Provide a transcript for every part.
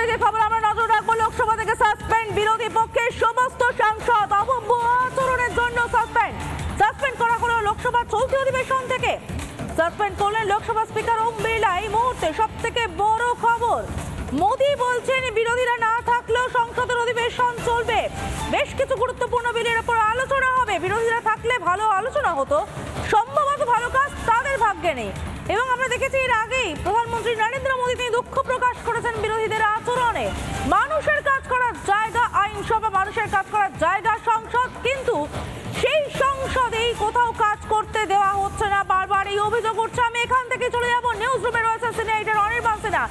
অন্যদিকে খবর আমরা নজর রাখবো লোকসভা থেকে সাসপেন্ড বিরোধী পক্ষের সমস্ত সাংসদ অভব্য আচরণের জন্য সাসপেন্ড করা হলো লোকসভা চলতি অধিবেশন থেকে। সাসপেন্ড করলেন লোকসভা স্পিকার ওম বিড়লা। এই মুহূর্তে সব থেকে বড় খবর, মোদী বলছেন বিরোধীরা না থাকলেও সংসদের অধিবেশন চলবে। বেশ কিছু গুরুত্বপূর্ণ বিলের উপর আলোচনা হবে। বিরোধীরা থাকলে ভালো আলোচনা হতো, সম্ভবত ভালো কাজ তাদের ভাগ্যে নেই। এবং আমরা দেখেছি এর আগেই প্রধানমন্ত্রী নরেন্দ্র মোদী তিনি দুঃখ প্রকাশ করেছেন বিরোধীদের আচরণে। মানুষের কাজ করার জায়গা আইনসভা, মানুষের কাজ করার জায়গা সংসদ, কিন্তু সেই সংসদেই কোথাও কাজ করতে দেওয়া হচ্ছে না। বারবার এই অভিযোগ উঠছে। আমি এখান থেকে চলে যাবো, নিউজ রুমে রয়েছে সিনিয়র এডিটর অনির্বাণ সিনহা।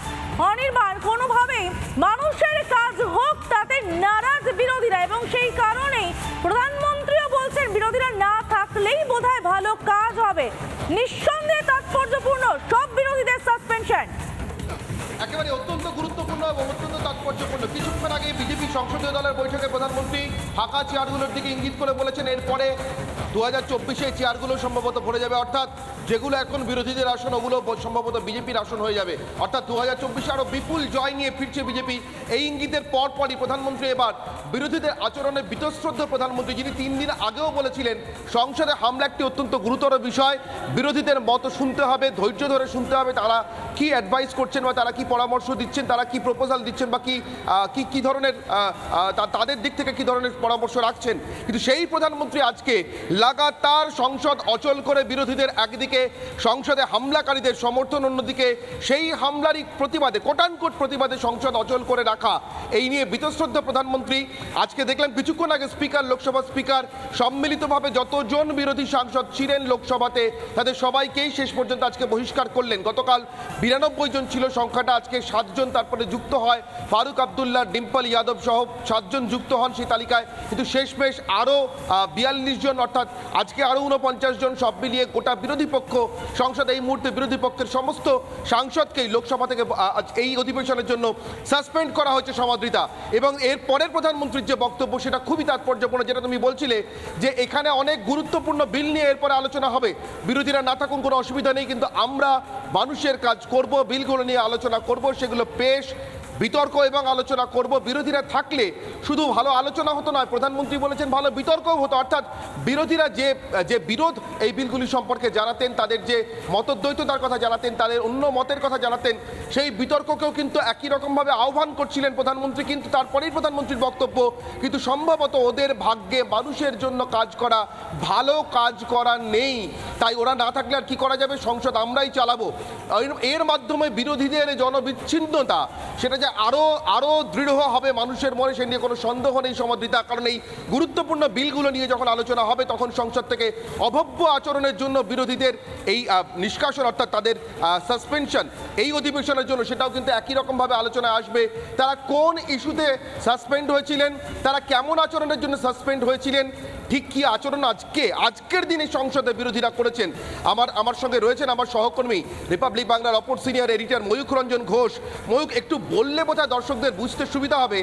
অনির্বাণ, কোনোভাবেই মানুষের কাজ হোক তাতে নারাজ বিরোধীরা, এবং সেই কারণেই প্রধানমন্ত্রীও বলছেন বিরোধীরা না থাকলেই বোধহয় ভালো কাজ হবে। নিঃসন্দেহে তাৎপর্যপূর্ণ সব বিরোধীদের সাসপেনশন। একেবারে অত্যন্ত গুরুত্বপূর্ণ এবং অত্যন্ত তাৎপর্যপূর্ণ। কিছুক্ষণ আগে বিজেপি সংসদীয় দলের বৈঠকে প্রধানমন্ত্রী ফাঁকা চেয়ারগুলোর দিকে ইঙ্গিত করে বলেছেন এরপরে 2024 চেয়ারগুলো সম্ভবত ভরে যাবে, অর্থাৎ যেগুলো এখন বিরোধীদের আসন ওগুলো সম্ভবত বিজেপির আসন হয়ে যাবে, অর্থাৎ 2024 আরও বিপুল জয় নিয়ে ফিরছে বিজেপি। এই ইঙ্গিতের পরপরই প্রধানমন্ত্রী এবার বিরোধীদের আচরণে বীতশ্রদ্ধ প্রধানমন্ত্রী, যিনি 3 দিন আগেও বলেছিলেন সংসদে হামলা একটি অত্যন্ত গুরুতর বিষয়, বিরোধীদের মত শুনতে হবে, ধৈর্য ধরে শুনতে হবে, তারা কি অ্যাডভাইস করছেন বা তারা কি পরামর্শ দিচ্ছেন, তারা কি প্রপোজাল দিচ্ছেন বা কি ধরনের তাদের দিক থেকে কি ধরনের পরামর্শ রাখছেন। কিন্তু সেই প্রধানমন্ত্রী আজকে লাগাতার সংসদ অচল করে বিরোধীদের একদিকে সংসদে হামলাকারীদের সমর্থন, অন্যদিকে সেই হামলারই প্রতিবাদে কোটানকোট প্রতিবাদে সংসদ অচল করে রাখা, এই নিয়ে বীতশ্রদ্ধ প্রধানমন্ত্রী। আজকে দেখলাম কিছুক্ষণ আগে লোকসভা স্পিকার সম্মিলিতভাবে যতজন বিরোধী সাংসদ ছিলেন লোকসভাতে তাদের সবাইকেই শেষ পর্যন্ত আজকে বহিষ্কার করলেন। গতকাল 92 জন ছিল সংখ্যাটা, আজকে 7 জন তারপরে যুক্ত হয়, ফারুক আবদুল্লাহ, ডিম্পল যাদব সহ 7 জন যুক্ত হন সেই তালিকায়। কিন্তু শেষমেশ আরও 42 জন, অর্থাৎ আজকে আরও 49 জন, সব মিলিয়ে গোটা বিরোধী পক্ষ সংসদে এই মুহূর্তে বিরোধী পক্ষের সমস্ত সাংসদকেই লোকসভা থেকে এই অধিবেশনের জন্য সাসপেন্ড করা হয়েছে সমাদৃতা। এবং এর পরের প্রধানমন্ত্রীর যে বক্তব্য সেটা খুবই তাৎপর্যপূর্ণ, যেটা তুমি বলছিলে যে এখানে অনেক গুরুত্বপূর্ণ বিল নিয়ে এরপরে আলোচনা হবে, বিরোধীরা না থাকুন কোনো অসুবিধা নেই, কিন্তু আমরা মানুষের কাজ করব, বিলগুলো নিয়ে আলোচনা করব, সেগুলো পেশ বিতর্ক এবং আলোচনা করব। বিরোধীরা থাকলে শুধু ভালো আলোচনা হতো নয়, প্রধানমন্ত্রী বলেছেন ভালো বিতর্কও হতো, অর্থাৎ বিরোধীরা যে বিরোধ এই বিলগুলি সম্পর্কে জানাতেন, তাদের যে মতদ্বৈততার কথা জানাতেন, তাদের অন্য মতের কথা জানাতেন, সেই বিতর্ককেও কিন্তু একই রকমভাবে আহ্বান করছিলেন প্রধানমন্ত্রী। কিন্তু তারপরেই প্রধানমন্ত্রীর বক্তব্য, কিন্তু সম্ভবত ওদের ভাগ্যে মানুষের জন্য কাজ করা, ভালো কাজ করা নেই, তাই ওরা না থাকলে আর কি করা যাবে, সংসদ আমরাই চালাবো। এর মাধ্যমে বিরোধীদের জনবিচ্ছিন্নতা সেটা আরো দৃঢ় হবে মানুষের মনে, সে নিয়ে কোনো সন্দেহ নেই সমাদৃতা। কারণ এই গুরুত্বপূর্ণ বিলগুলো নিয়ে যখন আলোচনা হবে তখন সংসদ থেকে অভব্য আচরণের জন্য বিরোধীদের এই নিষ্কাশন, অর্থাৎ তাদের সাসপেনশন এই অধিবেশনের জন্য, সেটাও কিন্তু একই রকমভাবে আলোচনায় আসবে। তারা কোন ইস্যুতে সাসপেন্ড হয়েছিলেন, তারা কেমন আচরণের জন্য সাসপেন্ড হয়েছিলেন, ঠিক কি আচরণ আজকের দিনে সংসদে বিরোধীরা করেছেন। আমার সঙ্গে রয়েছেন আমার সহকর্মী রিপাবলিক বাংলার অপর সিনিয়র এডিটর ময়ূখ রঞ্জন ঘোষ। ময়ূখ, একটু বললে বোধহয় দর্শকদের বুঝতে সুবিধা হবে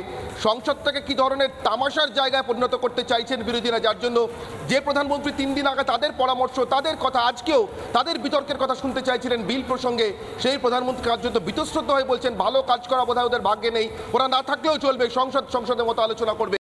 সংসদটাকে কি ধরনের তামাশার জায়গায় পরিণত করতে চাইছেন বিরোধীরা, যার জন্য যে প্রধানমন্ত্রী 3 দিন আগে তাদের পরামর্শ, তাদের কথা, আজকেও তাদের বিতর্কের কথা শুনতে চাইছিলেন বিল প্রসঙ্গে, সেই প্রধানমন্ত্রী কার্যত বীতশ্রদ্ধ হয়ে বলছেন ভালো কাজ করা বোধহয় ওদের ভাগ্যে নেই, ওরা না থাকলেও চলবে, সংসদের মতো আলোচনা করবে।